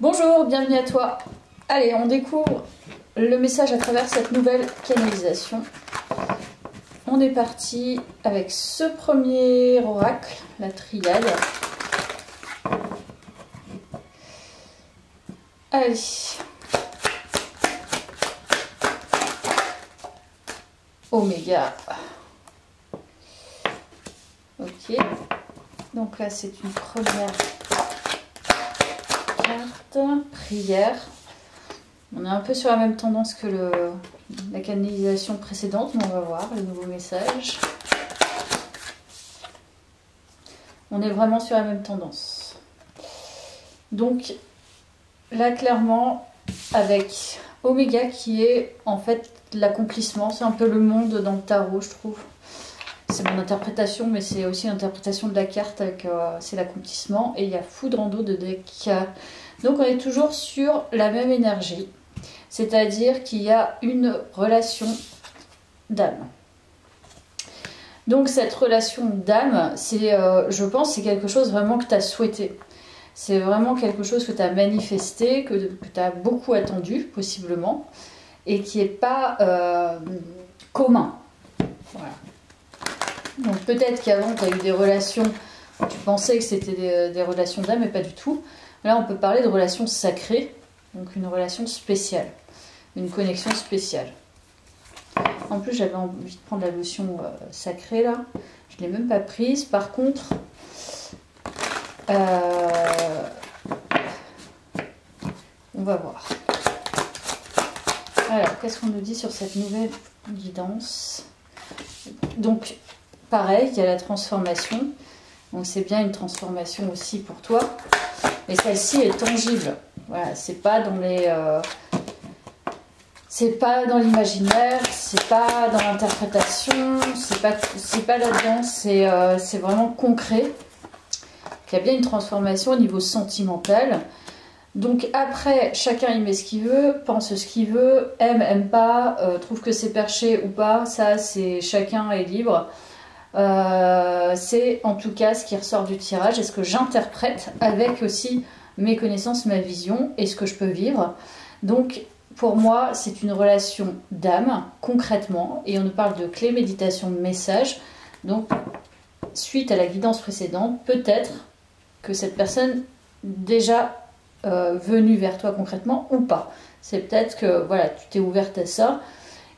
Bonjour, bienvenue à toi. Allez, on découvre le message à travers cette nouvelle canalisation. On est parti avec ce premier oracle, la triade. Allez. Oméga. Ok. Donc là, c'est une première carte. Prière. On est un peu sur la même tendance que la canalisation précédente, mais on va voir le nouveau message. On est vraiment sur la même tendance. Donc là, clairement, avec Oméga qui est en fait l'accomplissement. C'est un peu le monde dans le tarot, je trouve. C'est mon interprétation, mais c'est aussi l'interprétation de la carte avec c'est l'accomplissement. Et il y a Foudre en dos de deck. Donc on est toujours sur la même énergie. C'est-à-dire qu'il y a une relation d'âme. Donc cette relation d'âme, c'est, je pense, c'est quelque chose vraiment que tu as souhaité. C'est vraiment quelque chose que tu as manifesté, que tu as beaucoup attendu, possiblement, et qui n'est pas commun. Voilà. Donc peut-être qu'avant, tu as eu des relations, tu pensais que c'était des relations d'âme, mais pas du tout. Là, on peut parler de relations sacrées, donc une relation spéciale, une connexion spéciale. En plus, j'avais envie de prendre la lotion sacrée, là. Je ne l'ai même pas prise. Par contre, on va voir. Alors, qu'est-ce qu'on nous dit sur cette nouvelle guidance? Donc, pareil, il y a la transformation. Donc, c'est bien une transformation aussi pour toi. Et celle-ci est tangible. Voilà, c'est pas dans les... c'est pas dans l'imaginaire, c'est pas dans l'interprétation, c'est pas là-dedans, c'est vraiment concret. Il y a bien une transformation au niveau sentimental. Donc après, chacun y met ce qu'il veut, pense ce qu'il veut, aime pas, trouve que c'est perché ou pas, ça c'est chacun est libre. C'est en tout cas ce qui ressort du tirage et ce que j'interprète avec aussi mes connaissances, ma vision et ce que je peux vivre. Donc pour moi, c'est une relation d'âme, concrètement, et on nous parle de clé, méditation, de message. Donc, suite à la guidance précédente, peut-être que cette personne déjà venue vers toi concrètement ou pas. C'est peut-être que voilà, tu t'es ouverte à ça,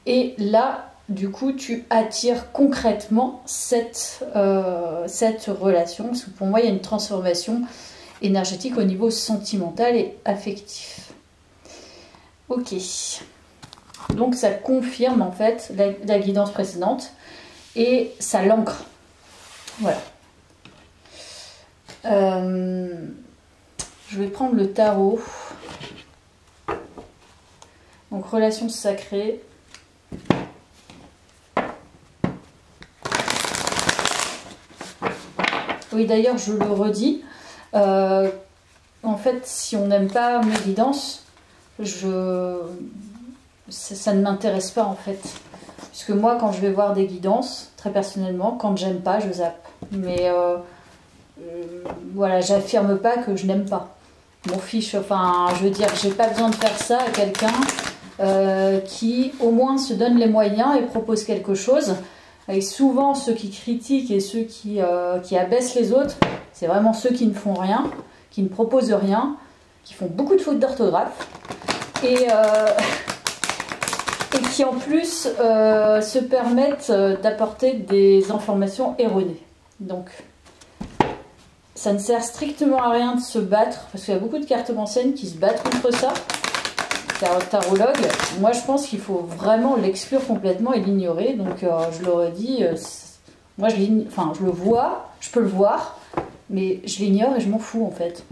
et là, du coup, tu attires concrètement cette relation, parce que pour moi, il y a une transformation énergétique au niveau sentimental et affectif. Ok, donc ça confirme en fait la guidance précédente et ça l'ancre. Voilà. Je vais prendre le tarot. Donc relation sacrée. Oui, d'ailleurs, je le redis. En fait, si on n'aime pas mes guidances, ça ne m'intéresse pas en fait. Puisque moi, quand je vais voir des guidances, très personnellement, quand j'aime pas, je zappe. Mais voilà, j'affirme pas que je n'aime pas. M'en fiche, enfin, je veux dire, j'ai pas besoin de faire ça à quelqu'un qui au moins se donne les moyens et propose quelque chose. Et souvent, ceux qui critiquent et ceux qui abaissent les autres, c'est vraiment ceux qui ne font rien, qui ne proposent rien, qui font beaucoup de fautes d'orthographe. Et qui en plus se permettent d'apporter des informations erronées. Donc ça ne sert strictement à rien de se battre, parce qu'il y a beaucoup de cartes anciennes qui se battent contre ça, tarologue. Moi je pense qu'il faut vraiment l'exclure complètement et l'ignorer. Donc je le redis, moi je le vois, je peux le voir, mais je l'ignore et je m'en fous en fait.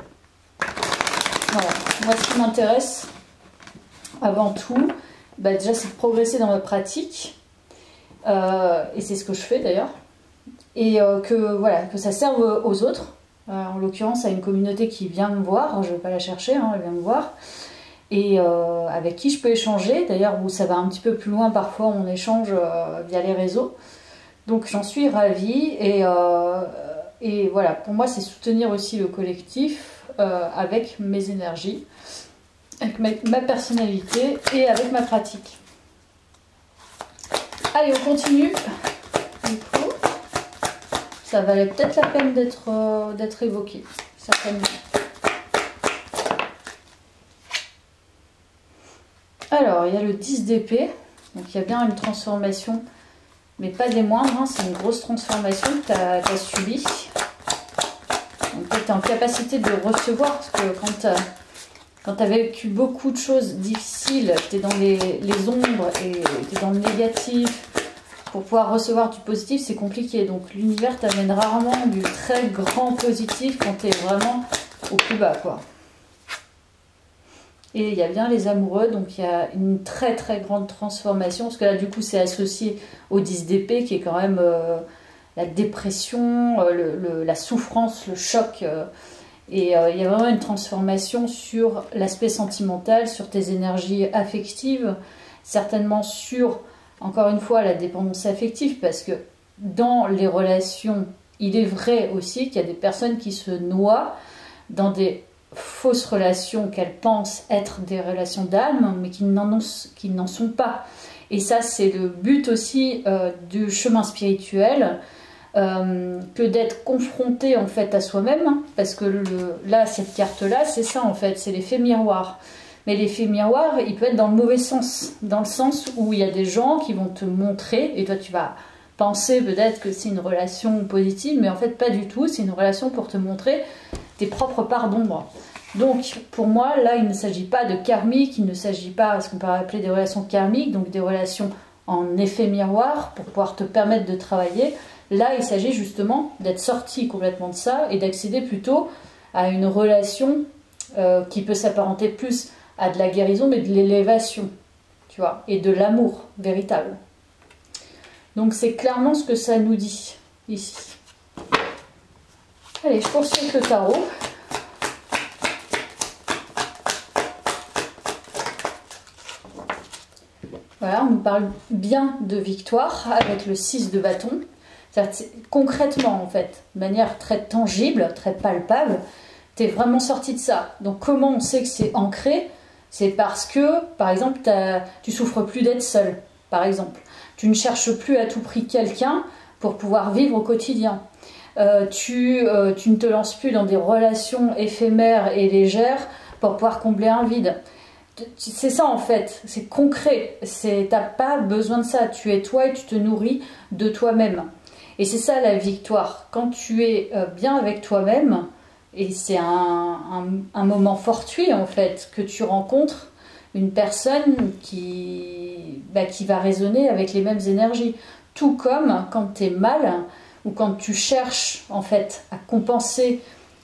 Voilà, moi ce qui m'intéresse avant tout, bah déjà c'est de progresser dans ma pratique, et c'est ce que je fais d'ailleurs, et que, voilà, que ça serve aux autres, en l'occurrence à une communauté qui vient me voir, je ne vais pas la chercher, hein, elle vient me voir, et avec qui je peux échanger, d'ailleurs où ça va un petit peu plus loin parfois, on échange via les réseaux, donc j'en suis ravie, et voilà, pour moi c'est soutenir aussi le collectif, avec mes énergies, avec ma personnalité et avec ma pratique. Allez, on continue. Du coup, ça valait peut-être la peine d'être évoqué, certainement. Alors, il y a le 10 d'épée, donc il y a bien une transformation, mais pas des moindres, hein, c'est une grosse transformation que tu as subie. Donc tu es en capacité de recevoir, parce que quand tu as vécu beaucoup de choses difficiles, tu es dans les ombres et tu es dans le négatif, pour pouvoir recevoir du positif, c'est compliqué. Donc l'univers t'amène rarement du très grand positif quand tu es vraiment au plus bas, quoi. Et il y a bien les amoureux, donc il y a une très très grande transformation, parce que là du coup c'est associé au 10 d'épée qui est quand même la dépression, la souffrance, le choc. Et il y a vraiment une transformation sur l'aspect sentimental, sur tes énergies affectives, certainement sur, encore une fois, la dépendance affective, parce que dans les relations, il est vrai aussi qu'il y a des personnes qui se noient dans des fausses relations qu'elles pensent être des relations d'âme, mais qui n'en sont pas. Et ça, c'est le but aussi du chemin spirituel, que d'être confronté en fait à soi-même, hein, parce que là, cette carte-là, c'est ça en fait, c'est l'effet miroir. Mais l'effet miroir, il peut être dans le mauvais sens, dans le sens où il y a des gens qui vont te montrer, et toi tu vas penser peut-être que c'est une relation positive, mais en fait pas du tout, c'est une relation pour te montrer tes propres parts d'ombre. Donc pour moi, là, il ne s'agit pas de karmique, il ne s'agit pas, ce qu'on peut appeler des relations karmiques, donc des relations en effet miroir, pour pouvoir te permettre de travailler. Là, il s'agit justement d'être sorti complètement de ça et d'accéder plutôt à une relation qui peut s'apparenter plus à de la guérison, mais de l'élévation, tu vois, et de l'amour véritable. Donc c'est clairement ce que ça nous dit ici. Allez, je poursuis avec le tarot. Voilà, on nous parle bien de victoire avec le 6 de bâton. Concrètement, en fait, de manière très tangible, très palpable, tu es vraiment sorti de ça. Donc comment on sait que c'est ancré? C'est parce que, par exemple, tu souffres plus d'être seul, par exemple. Tu ne cherches plus à tout prix quelqu'un pour pouvoir vivre au quotidien. Tu ne te lances plus dans des relations éphémères et légères pour pouvoir combler un vide. C'est ça en fait, c'est concret. T'as pas besoin de ça. Tu es toi et tu te nourris de toi-même. Et c'est ça la victoire. Quand tu es bien avec toi-même, et c'est un moment fortuit en fait, que tu rencontres une personne qui va résonner avec les mêmes énergies. Tout comme quand tu es mal, ou quand tu cherches en fait à compenser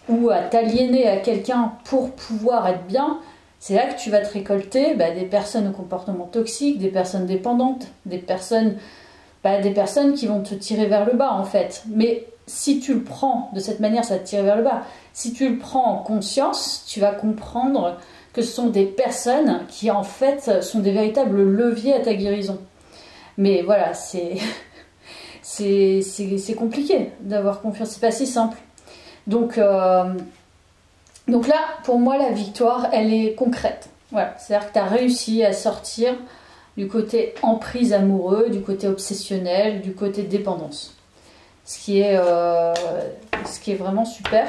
ou à t'aliéner à quelqu'un pour pouvoir être bien, c'est là que tu vas te récolter des personnes au comportement toxique, des personnes dépendantes, des personnes qui vont te tirer vers le bas en fait. Mais si tu le prends de cette manière, ça va te tirer vers le bas. Si tu le prends en conscience, tu vas comprendre que ce sont des personnes qui en fait sont des véritables leviers à ta guérison. Mais voilà, c'est compliqué d'avoir confiance, c'est pas si simple. Donc là, pour moi, la victoire, elle est concrète. Voilà, c'est-à-dire que tu as réussi à sortir du côté emprise amoureux, du côté obsessionnel, du côté dépendance. Ce qui est vraiment super.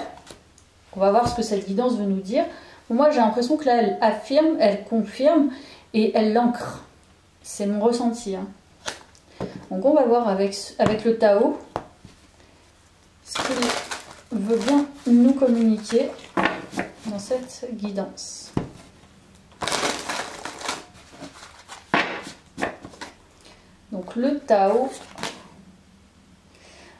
On va voir ce que cette guidance veut nous dire. Moi, j'ai l'impression que là, elle affirme, elle confirme et elle l'ancre. C'est mon ressenti. Hein. Donc on va voir avec le Tao ce qu'il veut bien nous communiquer dans cette guidance. Donc le Tao,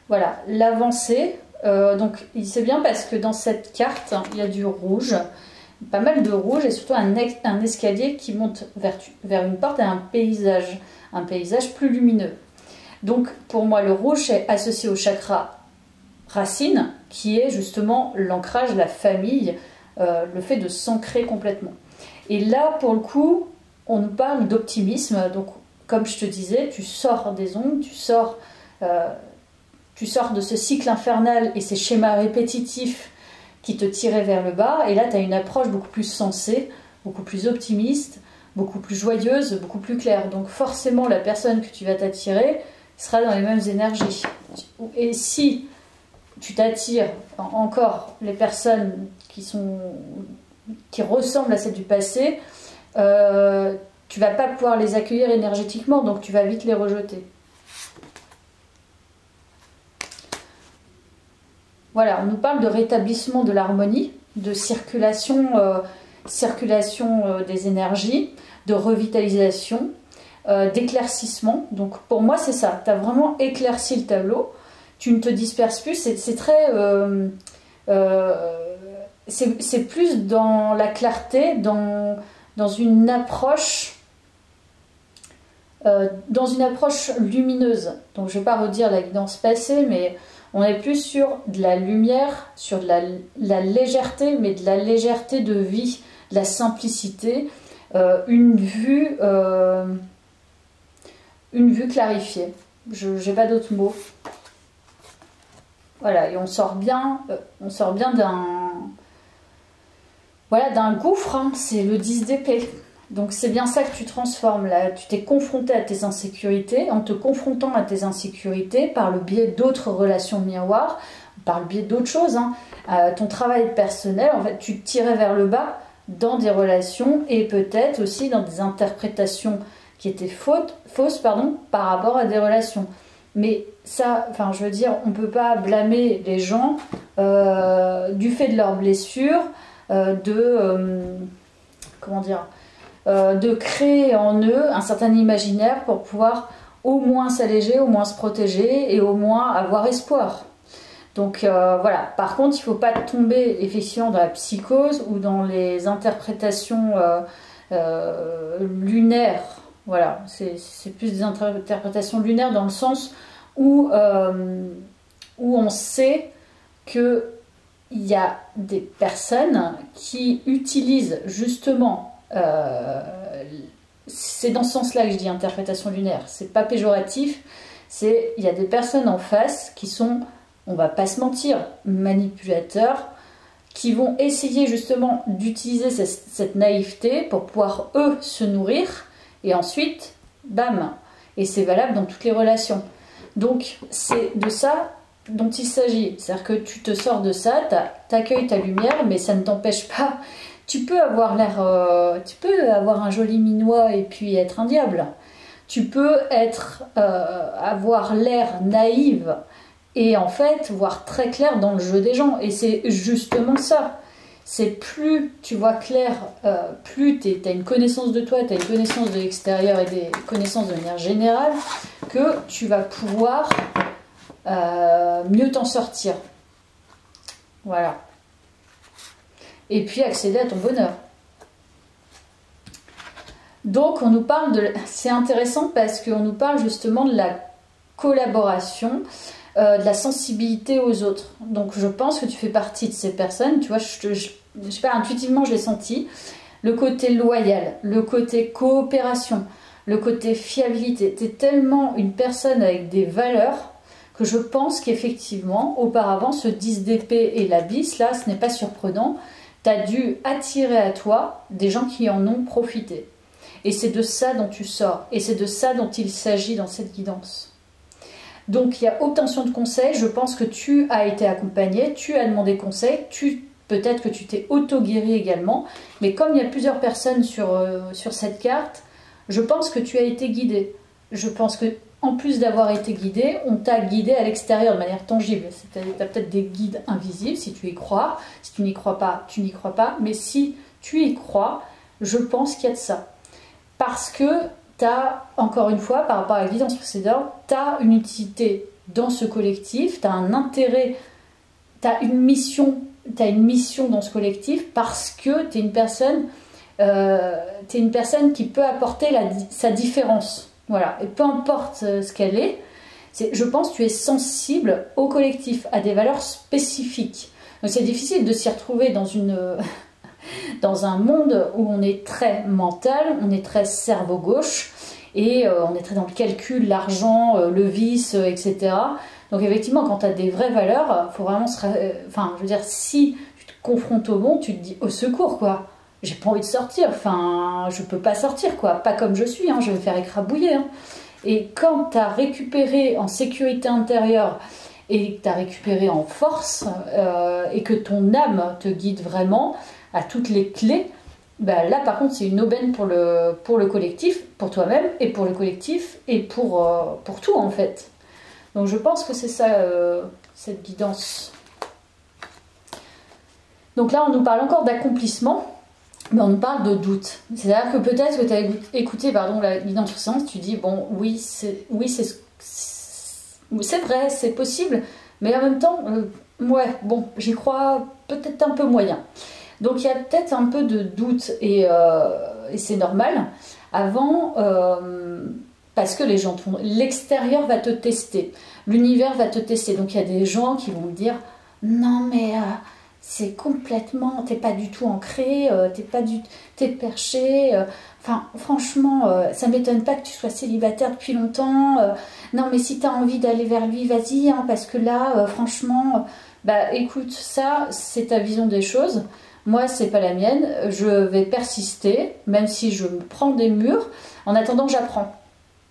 voilà, l'avancée. Donc c'est bien parce que dans cette carte, il y a du rouge, pas mal de rouge et surtout un escalier qui monte vers une porte et un paysage plus lumineux. Donc pour moi le rouge est associé au chakra racine qui est justement l'ancrage, la famille, le fait de s'ancrer complètement. Et là pour le coup on nous parle d'optimisme, donc comme je te disais, tu sors des ondes, tu sors de ce cycle infernal et ces schémas répétitifs qui te tirait vers le bas, et là tu as une approche beaucoup plus sensée, beaucoup plus optimiste, beaucoup plus joyeuse, beaucoup plus claire. Donc forcément la personne que tu vas t'attirer sera dans les mêmes énergies. Et si tu t'attires encore les personnes qui ressemblent à celles du passé, tu vas pas pouvoir les accueillir énergétiquement, donc tu vas vite les rejeter. Voilà, on nous parle de rétablissement de l'harmonie, de circulation des énergies, de revitalisation, d'éclaircissement. Donc pour moi c'est ça, tu as vraiment éclairci le tableau, tu ne te disperses plus, c'est très... c'est plus dans la clarté, dans une approche lumineuse. Donc je ne vais pas redire la guidance passée, mais on est plus sur de la lumière, sur de la légèreté, mais de la légèreté de vie, de la simplicité, une vue clarifiée. Je n'ai pas d'autres mots. Voilà, et on sort bien d'un gouffre, hein, c'est le 10 d'épée. Donc c'est bien ça que tu transformes là. Tu t'es confronté à tes insécurités, en te confrontant à tes insécurités par le biais d'autres relations miroirs, par le biais d'autres choses, hein. Ton travail personnel, en fait, tu te tirais vers le bas dans des relations et peut-être aussi dans des interprétations qui étaient fausses par rapport à des relations. Mais ça, enfin, je veux dire, on ne peut pas blâmer les gens du fait de leurs blessures, comment dire, de créer en eux un certain imaginaire pour pouvoir au moins s'alléger, au moins se protéger et au moins avoir espoir. Donc voilà, par contre il ne faut pas tomber effectivement dans la psychose ou dans les interprétations lunaires. Voilà, c'est plus des interprétations lunaires dans le sens où on sait qu'il y a des personnes qui utilisent justement... c'est dans ce sens-là que je dis interprétation lunaire, c'est pas péjoratif, il y a des personnes en face qui sont, on va pas se mentir, manipulateurs, qui vont essayer justement d'utiliser cette naïveté pour pouvoir eux se nourrir, et ensuite, bam, et c'est valable dans toutes les relations. Donc c'est de ça dont il s'agit, c'est-à-dire que tu te sors de ça, t'accueilles ta lumière, mais ça ne t'empêche pas. Tu peux avoir un joli minois et puis être un diable. Tu peux avoir l'air naïve et en fait voir très clair dans le jeu des gens. Et c'est justement ça. C'est plus tu vois clair, plus tu as une connaissance de toi, tu as une connaissance de l'extérieur et des connaissances de manière générale, que tu vas pouvoir mieux t'en sortir. Voilà. Et puis accéder à ton bonheur. Donc on nous parle de... C'est intéressant parce qu'on nous parle justement de la collaboration, de la sensibilité aux autres. Donc je pense que tu fais partie de ces personnes, tu vois, je sais pas, intuitivement je l'ai senti. Le côté loyal, le côté coopération, le côté fiabilité. Tu es tellement une personne avec des valeurs que je pense qu'effectivement, auparavant, ce 10 d'épée et l'abysse, là, ce n'est pas surprenant. Tu as dû attirer à toi des gens qui en ont profité. Et c'est de ça dont tu sors. Et c'est de ça dont il s'agit dans cette guidance. Donc il y a obtention de conseils. Je pense que tu as été accompagné, tu as demandé conseil, peut-être que tu t'es auto-guéri également. Mais comme il y a plusieurs personnes sur cette carte, je pense que tu as été guidé. Je pense que en plus d'avoir été guidé, on t'a guidé à l'extérieur de manière tangible. Tu as peut-être des guides invisibles si tu y crois. Si tu n'y crois pas, tu n'y crois pas. Mais si tu y crois, je pense qu'il y a de ça. Parce que tu as, encore une fois, par rapport à la guidance précédente, tu as une utilité dans ce collectif, tu as un intérêt, tu as une mission dans ce collectif parce que tu es une personne qui peut apporter sa différence. Voilà, et peu importe ce qu'elle est, je pense que tu es sensible au collectif, à des valeurs spécifiques. Donc c'est difficile de s'y retrouver dans un monde où on est très mental, on est très cerveau gauche, et on est très dans le calcul, l'argent, le vice, etc. Donc effectivement, quand tu as des vraies valeurs, il faut vraiment enfin, je veux dire, si tu te confrontes au monde, tu te dis au secours quoi. J'ai pas envie de sortir, enfin je peux pas sortir quoi, pas comme je suis, hein, je vais me faire écrabouiller. Hein. Et quand tu as récupéré en sécurité intérieure et que tu as récupéré en force et que ton âme te guide vraiment à toutes les clés, bah là par contre c'est une aubaine pour le collectif, pour toi-même et pour le collectif et pour tout en fait. Donc je pense que c'est ça cette guidance. Donc là on nous parle encore d'accomplissement. Mais on nous parle de doute. C'est-à-dire que peut-être que tu as écouté la guidance précédente, tu dis, bon, oui, c'est vrai, c'est possible, mais en même temps, ouais, bon, j'y crois peut-être un peu moyen. Donc il y a peut-être un peu de doute, et c'est normal, avant, parce que les gens l'extérieur va te tester, l'univers va te tester. Donc il y a des gens qui vont me dire, non mais... c'est complètement, t'es pas du tout ancré, t'es perché, enfin franchement, ça m'étonne pas que tu sois célibataire depuis longtemps, non mais si t'as envie d'aller vers lui, vas-y, hein, parce que là, franchement, bah écoute, ça c'est ta vision des choses, moi c'est pas la mienne, je vais persister, même si je me prends des murs, en attendant j'apprends,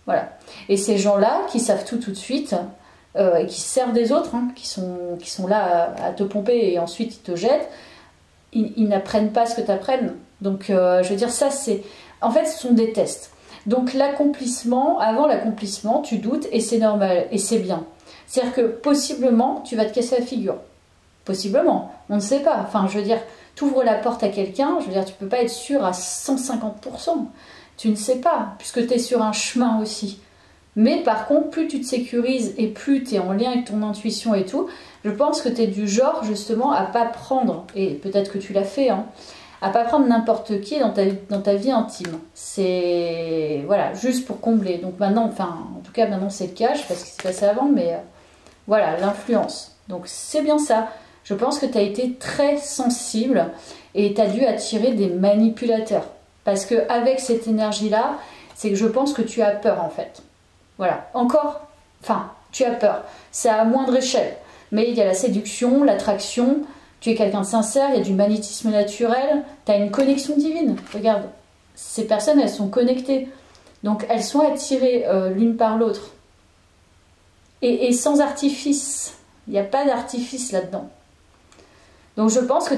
voilà. Et ces gens-là qui savent tout de suite, et qui servent des autres, hein, qui sont là à te pomper et ensuite ils te jettent, ils n'apprennent pas ce que tu apprennes. Donc je veux dire, ça c'est... En fait ce sont des tests. Donc l'accomplissement, avant l'accomplissement, tu doutes et c'est normal et c'est bien. C'est-à-dire que possiblement tu vas te casser la figure. Possiblement, on ne sait pas. Enfin je veux dire, tu ouvres la porte à quelqu'un, je veux dire, tu peux pas être sûr à 150%. Tu ne sais pas, puisque tu es sur un chemin aussi. Mais par contre, plus tu te sécurises et plus tu es en lien avec ton intuition et tout, je pense que tu es du genre justement à pas prendre, et peut-être que tu l'as fait, hein, à pas prendre n'importe qui dans ta vie intime. C'est voilà, juste pour combler. Donc maintenant, enfin, en tout cas maintenant c'est le cas, je sais pas ce qui s'est passé avant, mais voilà, l'influence. Donc c'est bien ça. Je pense que tu as été très sensible et tu as dû attirer des manipulateurs. Parce qu'avec cette énergie-là, c'est que je pense que tu as peur en fait. Voilà, encore, enfin, tu as peur. C'est à moindre échelle. Mais il y a la séduction, l'attraction, tu es quelqu'un de sincère, il y a du magnétisme naturel, tu as une connexion divine. Regarde, ces personnes, elles sont connectées. Donc, elles sont attirées l'une par l'autre. Et sans artifice. Il n'y a pas d'artifice là-dedans. Donc, je pense que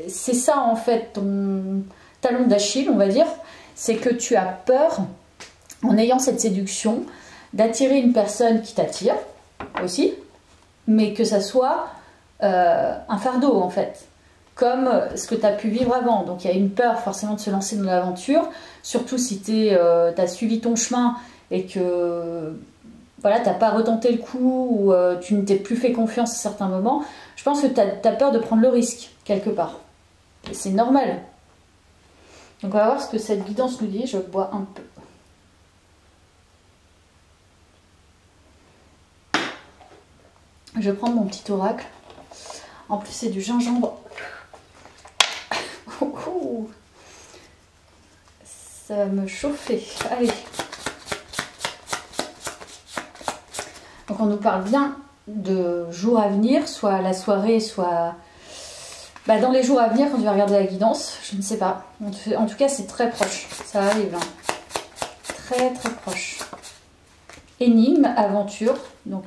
c'est ça, en fait, ton talon d'Achille, on va dire. C'est que tu as peur, en ayant cette séduction, d'attirer une personne qui t'attire aussi, mais que ça soit un fardeau en fait, comme ce que tu as pu vivre avant. Donc il y a une peur forcément de se lancer dans l'aventure, surtout si tu as suivi ton chemin et que voilà, tu n'as pas retenté le coup ou tu ne t'es plus fait confiance à certains moments. Je pense que tu as peur de prendre le risque quelque part. Et c'est normal. Donc on va voir ce que cette guidance nous dit. Je bois un peu. Je vais prendre mon petit oracle. En plus, c'est du gingembre. Ça va me chauffer. Allez. Donc, on nous parle bien de jours à venir, soit la soirée, soit dans les jours à venir quand tu vas regarder la guidance. Je ne sais pas. En tout cas, c'est très proche. Ça arrive. Hein. Très, très proche. Énigme, aventure. Donc,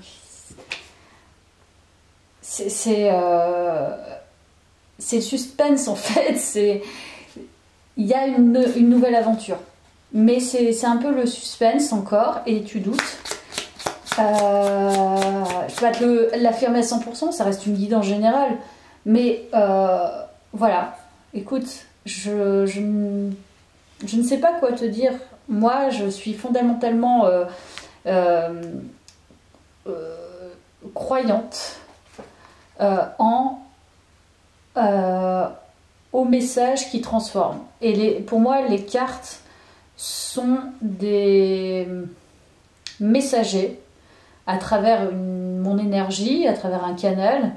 c'est le suspense en fait, il y a une nouvelle aventure, mais c'est un peu le suspense encore et tu doutes. Je ne peux pas te l'affirmer à 100%, ça reste une guidance générale, mais voilà, écoute, je ne sais pas quoi te dire. Moi je suis fondamentalement croyante au message qui transforme. Et pour moi, les cartes sont des messagers à travers mon énergie, à travers un canal,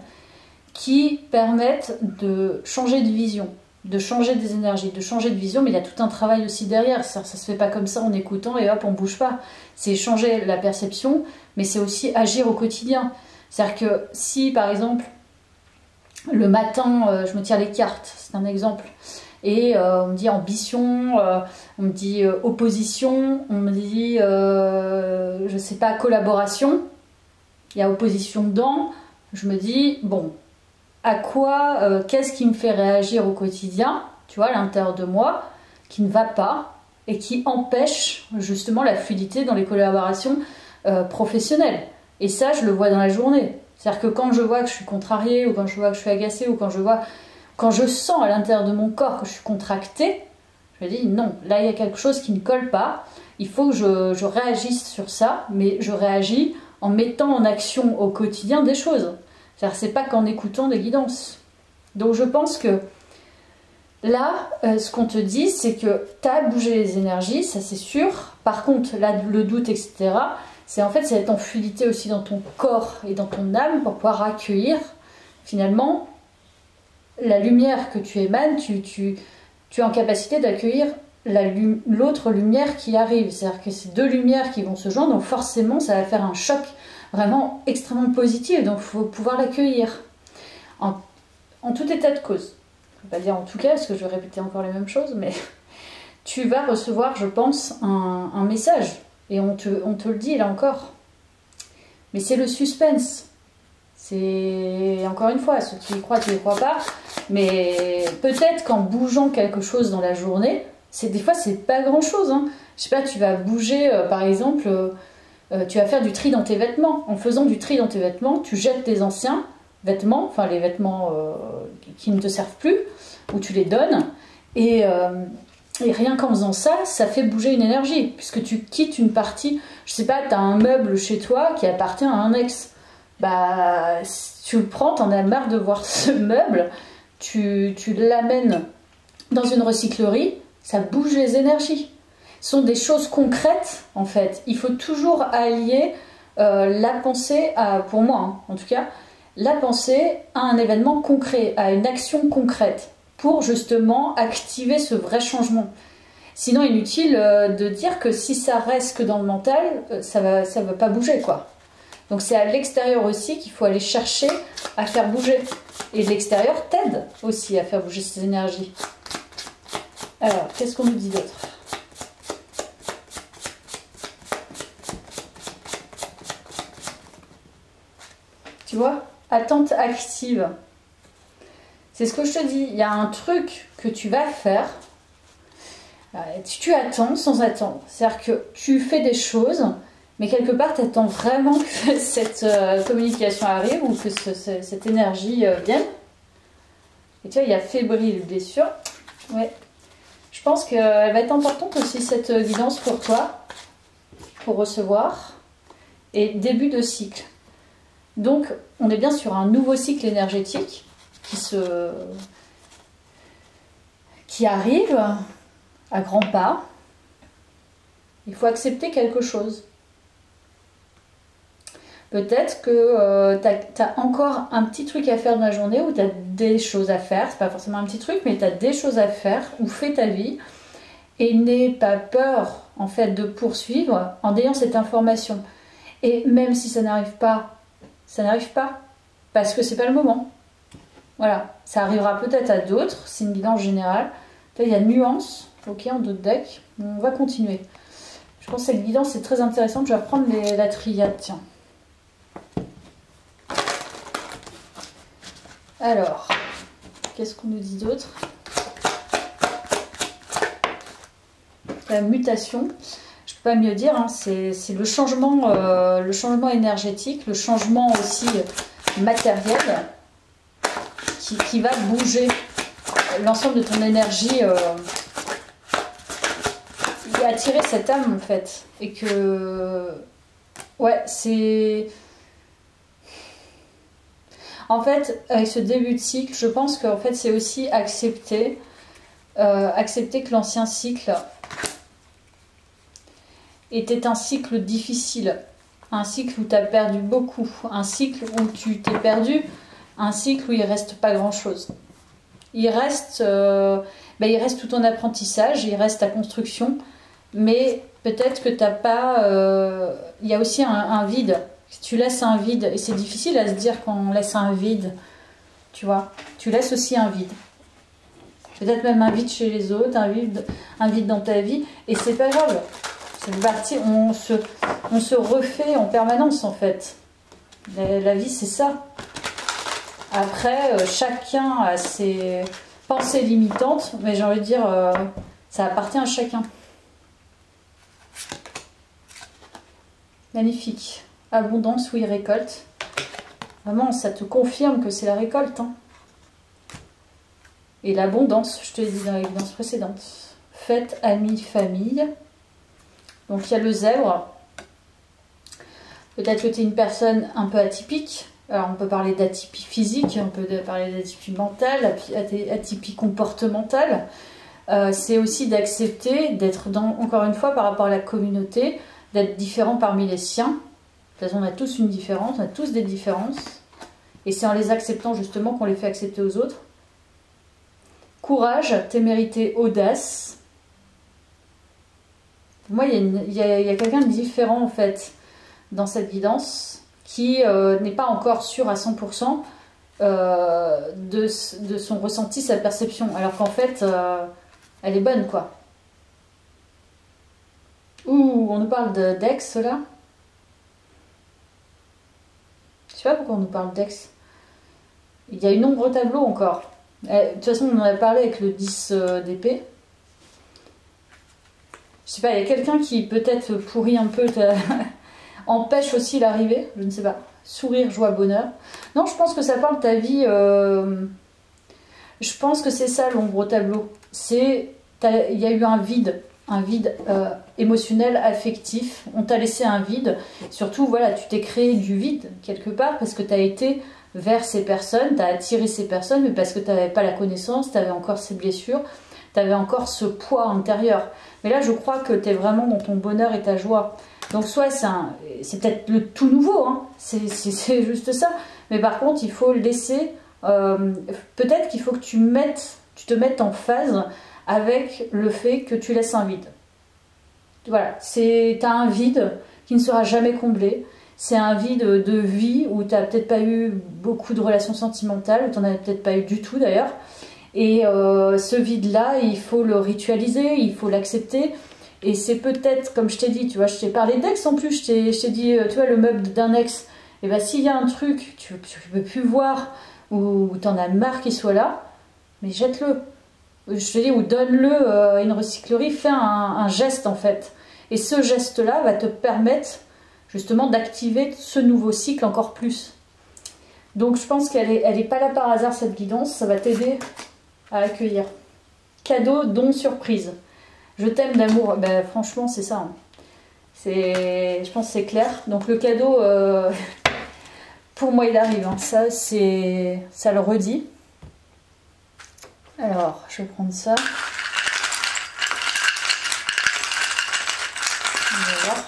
qui permettent de changer de vision, de changer des énergies, de changer de vision, mais il y a tout un travail aussi derrière. Ça se fait pas comme ça en écoutant et hop, on bouge pas. C'est changer la perception, mais c'est aussi agir au quotidien. C'est-à-dire que si, par exemple, le matin, je me tire les cartes, c'est un exemple. Et on me dit ambition, on me dit opposition, on me dit, je sais pas, collaboration. Il y a opposition dedans. Je me dis, bon, à quoi, qu'est-ce qui me fait réagir au quotidien, tu vois, à l'intérieur de moi, qui ne va pas et qui empêche justement la fluidité dans les collaborations professionnelles. Et ça, je le vois dans la journée. C'est-à-dire que quand je vois que je suis contrariée, ou quand je vois que je suis agacée, ou quand je sens à l'intérieur de mon corps que je suis contractée, je me dis non, là il y a quelque chose qui ne colle pas, il faut que je réagisse sur ça, mais je réagis en mettant en action au quotidien des choses. C'est-à-dire que c'est pas qu'en écoutant des guidances. Donc je pense que là, ce qu'on te dit, c'est que tu as bougé les énergies, ça c'est sûr. Par contre, là, le doute, etc., c'est en fait, c'est être en fluidité aussi dans ton corps et dans ton âme pour pouvoir accueillir, finalement, la lumière que tu émanes, tu es en capacité d'accueillir l'autre lumière qui arrive. C'est-à-dire que c'est deux lumières qui vont se joindre, donc forcément, ça va faire un choc vraiment extrêmement positif, donc il faut pouvoir l'accueillir. En tout état de cause. Je ne vais pas dire en tout cas, parce que je vais répéter encore les mêmes choses, mais tu vas recevoir, je pense, un message. Et on te le dit là encore. Mais c'est le suspense. C'est, encore une fois, ceux qui y croient, tu n'y crois pas. Mais peut-être qu'en bougeant quelque chose dans la journée, des fois, c'est pas grand-chose. Hein. Je sais pas, tu vas bouger, par exemple, tu vas faire du tri dans tes vêtements. En faisant du tri dans tes vêtements, tu jettes tes anciens vêtements, enfin les vêtements qui ne te servent plus, ou tu les donnes. Et rien qu'en faisant ça, ça fait bouger une énergie, puisque tu quittes une partie. Je sais pas, tu as un meuble chez toi qui appartient à un ex. Bah, si tu le prends, t'en as marre de voir ce meuble, tu l'amènes dans une recyclerie, ça bouge les énergies. Ce sont des choses concrètes, en fait. Il faut toujours allier la pensée, pour moi, hein, en tout cas, la pensée à un événement concret, à une action concrète, pour justement activer ce vrai changement. Sinon, inutile de dire que si ça reste que dans le mental, ça va pas bouger, quoi. Donc c'est à l'extérieur aussi qu'il faut aller chercher à faire bouger. Et l'extérieur t'aide aussi à faire bouger ces énergies. Alors, qu'est-ce qu'on nous dit d'autre? Tu vois, attente active. C'est ce que je te dis. Il y a un truc que tu vas faire. Tu attends sans attendre. C'est-à-dire que tu fais des choses, mais quelque part, tu attends vraiment que cette communication arrive ou que cette énergie vienne. Et tu vois, il y a fébrile, blessure. Ouais. Je pense qu'elle va être importante aussi, cette guidance pour toi, pour recevoir. Et début de cycle. Donc, on est bien sur un nouveau cycle énergétique qui arrive à grands pas. Il faut accepter quelque chose. Peut-être que tu as encore un petit truc à faire dans la journée ou tu as des choses à faire. C'est pas forcément un petit truc, mais tu as des choses à faire ou fais ta vie. Et n'aie pas peur, en fait, de poursuivre en ayant cette information. Et même si ça n'arrive pas, ça n'arrive pas. Parce que c'est pas le moment. Voilà. Ça arrivera peut-être à d'autres. C'est une guidance générale. Là, il y a nuance. Ok, en d'autres decks. On va continuer. Je pense que cette guidance est très intéressante. Je vais reprendre la triade, tiens. Alors, qu'est-ce qu'on nous dit d'autre? La mutation, je ne peux pas mieux dire, hein, c'est le changement énergétique, le changement aussi matériel qui va bouger l'ensemble de ton énergie et attirer cette âme en fait. Et que, ouais, c'est... En fait, avec ce début de cycle, je pense qu'en fait, c'est aussi accepter que l'ancien cycle était un cycle difficile, un cycle où tu as perdu beaucoup, un cycle où tu t'es perdu, un cycle où il ne reste pas grand-chose. Il reste tout ton apprentissage, il reste ta construction, mais peut-être que tu n'as pas... il y a aussi un vide. Tu laisses un vide, et c'est difficile à se dire quand on laisse un vide. tu vois. Tu laisses aussi un vide. Peut-être même un vide chez les autres, un vide dans ta vie. Et c'est pas grave. C'est parti, on se refait en permanence en fait. La vie, c'est ça. Après, chacun a ses pensées limitantes, mais j'ai envie de dire, ça appartient à chacun. Magnifique. Abondance, oui, récolte. Vraiment, ça te confirme que c'est la récolte. Hein. Et l'abondance, je te l'ai dit dans l'évidence précédente. Fête, amis, famille. Donc il y a le zèbre. Peut-être que tu es une personne un peu atypique. Alors on peut parler d'atypie physique, on peut parler d'atypie mentale, atypie comportementale. C'est aussi d'accepter d'être, encore une fois, par rapport à la communauté, d'être différent parmi les siens. De toute façon, on a tous une différence, on a tous des différences. Et c'est en les acceptant justement qu'on les fait accepter aux autres. Courage, témérité, audace. Pour moi, il y a quelqu'un de différent en fait dans cette guidance qui n'est pas encore sûr à 100% de son ressenti, sa perception. Alors qu'en fait, elle est bonne quoi. Ouh, on nous parle d'ex là. Je sais pas pourquoi on nous parle d'ex. Il y a une ombre au tableau encore. De toute façon, on en a parlé avec le 10 d'épée. Je sais pas, il y a quelqu'un qui peut-être pourrit un peu, empêche aussi l'arrivée, je ne sais pas. Sourire, joie, bonheur. Non, je pense que ça parle de ta vie. Je pense que c'est ça l'ombre au tableau. Il y a eu un vide émotionnel, affectif. On t'a laissé un vide. Surtout, voilà, tu t'es créé du vide quelque part parce que tu as été vers ces personnes, tu as attiré ces personnes, mais parce que tu n'avais pas la connaissance, tu avais encore ces blessures, tu avais encore ce poids intérieur. Mais là, je crois que tu es vraiment dans ton bonheur et ta joie. Donc, soit c'est peut-être le tout nouveau, hein, c'est juste ça. Mais par contre, il faut laisser... peut-être qu'il faut que tu te mettes en phase avec le fait que tu laisses un vide. Voilà, tu as un vide qui ne sera jamais comblé. C'est un vide de vie où tu n'as peut-être pas eu beaucoup de relations sentimentales, où tu n'en as peut-être pas eu du tout d'ailleurs. Et ce vide-là, il faut le ritualiser, il faut l'accepter. Et c'est peut-être, comme je t'ai dit, tu vois, je t'ai parlé d'ex en plus, je t'ai dit, tu vois, le meuble d'un ex. Et bien s'il y a un truc, tu ne peux plus voir, ou tu en as marre qu'il soit là, mais jette-le. Je te dis, ou donne-le à une recyclerie, fais un geste en fait. Et ce geste-là va te permettre justement d'activer ce nouveau cycle encore plus. Donc je pense qu'elle est pas là par hasard cette guidance, ça va t'aider à accueillir. Cadeau, don, surprise. Je t'aime d'amour, ben, franchement c'est ça. Hein. Je pense que c'est clair. Donc le cadeau, pour moi il arrive, hein. Ça le redit. Alors je vais prendre ça. On va voir.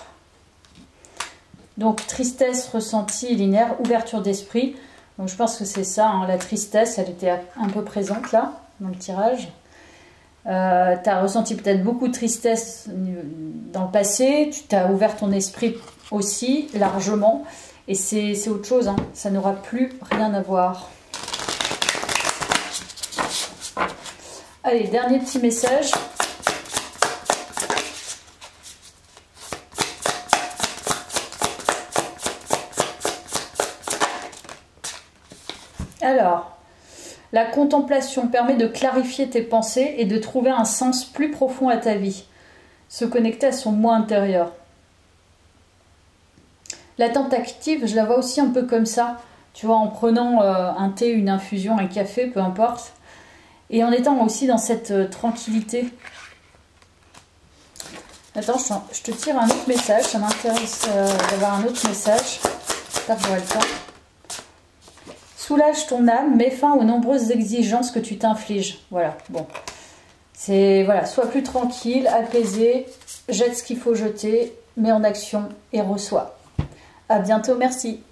Donc tristesse ressentie linéaire, ouverture d'esprit. Donc je pense que c'est ça, hein, la tristesse, elle était un peu présente là, dans le tirage. Tu as ressenti peut-être beaucoup de tristesse dans le passé, tu t'as ouvert ton esprit aussi, largement. Et c'est autre chose, hein, ça n'aura plus rien à voir. Allez, dernier petit message. Alors, la contemplation permet de clarifier tes pensées et de trouver un sens plus profond à ta vie. Se connecter à son moi intérieur. La tentative, je la vois aussi un peu comme ça. Tu vois, en prenant un thé, une infusion, un café, peu importe. Et en étant aussi dans cette tranquillité. Attends, je te tire un autre message. Ça m'intéresse d'avoir un autre message. J'espère que j'aurai le temps. Soulage ton âme, mets fin aux nombreuses exigences que tu t'infliges. Voilà, bon. Voilà, sois plus tranquille, apaisé, jette ce qu'il faut jeter, mets en action et reçois. À bientôt, merci.